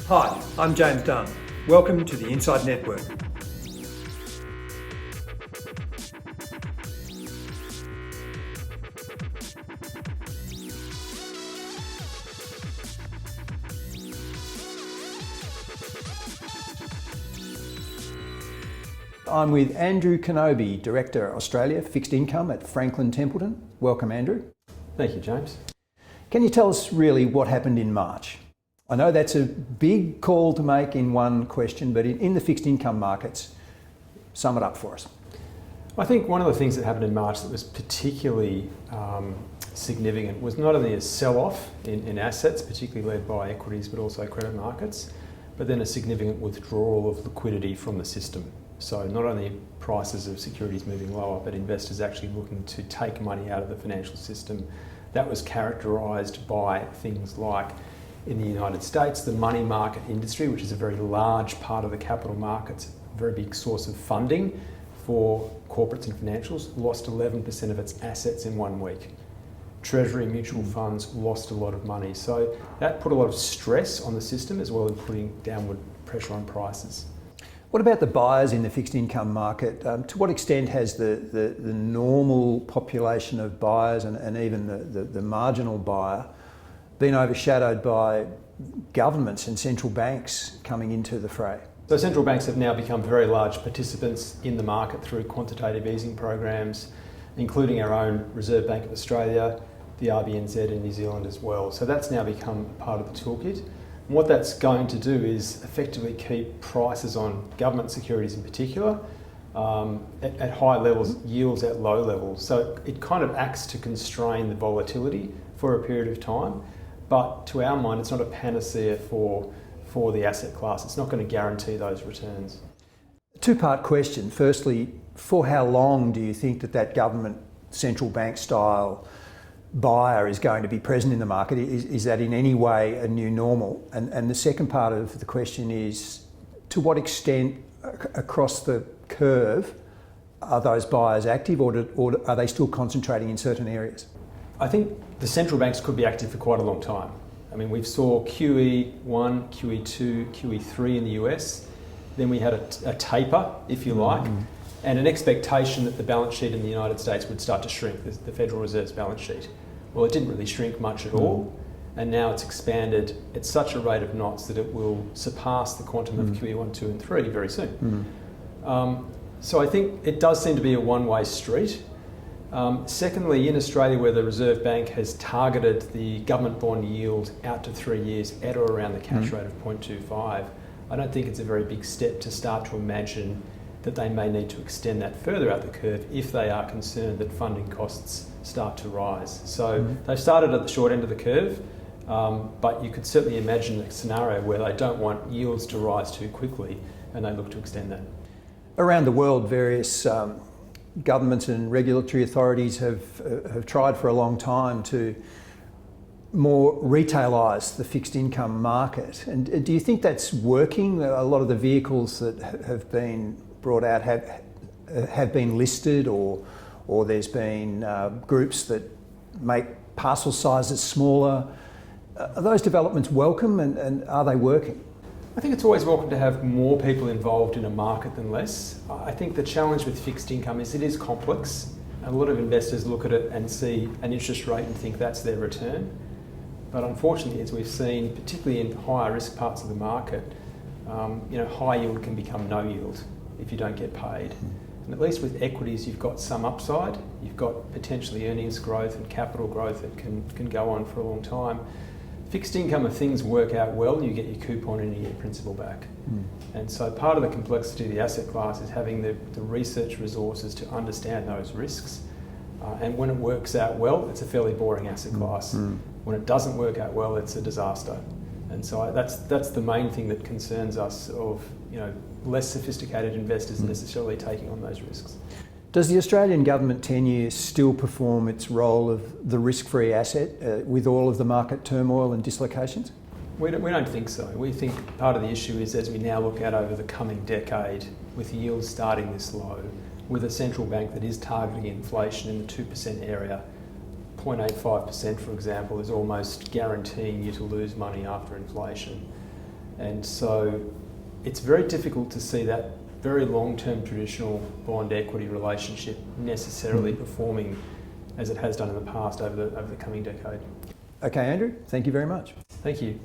Hi, I'm James Dunn. Welcome to the Inside Network. I'm with Andrew Canobi, Director Australia Fixed Income at Franklin Templeton. Welcome, Andrew. Thank you, James. Can you tell us really what happened in March? I know that's a big call to make in one question, but in the fixed income markets, sum it up for us. I think one of the things that happened in March that was particularly significant was not only a sell-off in assets, particularly led by equities, but also credit markets, but then a significant withdrawal of liquidity from the system. So not only prices of securities moving lower, but investors actually looking to take money out of the financial system. That was characterised by things like, in the United States, the money market industry, which is a very large part of the capital markets, a very big source of funding for corporates and financials, lost 11% of its assets in 1 week. Treasury mutual funds lost a lot of money. So that put a lot of stress on the system as well as putting downward pressure on prices. What about the buyers in the fixed income market? To what extent has the normal population of buyers and even the marginal buyer been overshadowed by governments and central banks coming into the fray? So central banks have now become very large participants in the market through quantitative easing programs, including our own Reserve Bank of Australia, the RBNZ in New Zealand as well. So that's now become part of the toolkit. And what that's going to do is effectively keep prices on government securities in particular at high levels, yields at low levels. So it kind of acts to constrain the volatility for a period of time. But to our mind, it's not a panacea for the asset class. It's not going to guarantee those returns. Two-part question. Firstly, for how long do you think that government central bank style buyer is going to be present in the market? Is that in any way a new normal? And the second part of the question is, to what extent across the curve are those buyers active, or are they still concentrating in certain areas? I think the central banks could be active for quite a long time. I mean, we saw QE1, QE2, QE3 in the US. Then we had a taper, if you like, and an expectation that the balance sheet in the United States would start to shrink, the Federal Reserve's balance sheet. Well, it didn't really shrink much at all, and now it's expanded at such a rate of knots that it will surpass the quantum of QE1, 2 and 3 very soon. So I think it does seem to be a one-way street. Secondly, in Australia, where the Reserve Bank has targeted the government bond yield out to 3 years at or around the cash rate of 0.25, I don't think it's a very big step to start to imagine that they may need to extend that further out the curve if they are concerned that funding costs start to rise. So they've started at the short end of the curve, but you could certainly imagine a scenario where they don't want yields to rise too quickly and they look to extend that. Around the world, various governments and regulatory authorities have tried for a long time to more retailise the fixed income market. And do you think that's working? A lot of the vehicles that have been brought out have been listed, or there's been groups that make parcel sizes smaller. Are those developments welcome, and are they working? I think it's always welcome to have more people involved in a market than less. I think the challenge with fixed income is it is complex. A lot of investors look at it and see an interest rate and think that's their return. But unfortunately, as we've seen, particularly in higher risk parts of the market, high yield can become no yield if you don't get paid. And at least with equities, you've got some upside. You've got potentially earnings growth and capital growth that can go on for a long time. Fixed income, if things work out well, you get your coupon and you get your principal back. And so part of the complexity of the asset class is having the research resources to understand those risks. And when it works out well, it's a fairly boring asset class. When it doesn't work out well, it's a disaster. And so that's the main thing that concerns us of less sophisticated investors necessarily taking on those risks. Does the Australian government tenure still perform its role of the risk-free asset with all of the market turmoil and dislocations? We don't think so. We think part of the issue is, as we now look out over the coming decade, with yields starting this low, with a central bank that is targeting inflation in the 2% area, 0.85%, for example, is almost guaranteeing you to lose money after inflation. And so it's very difficult to see that very long-term traditional bond-equity relationship necessarily performing as it has done in the past over the coming decade. Okay, Andrew, thank you very much. Thank you.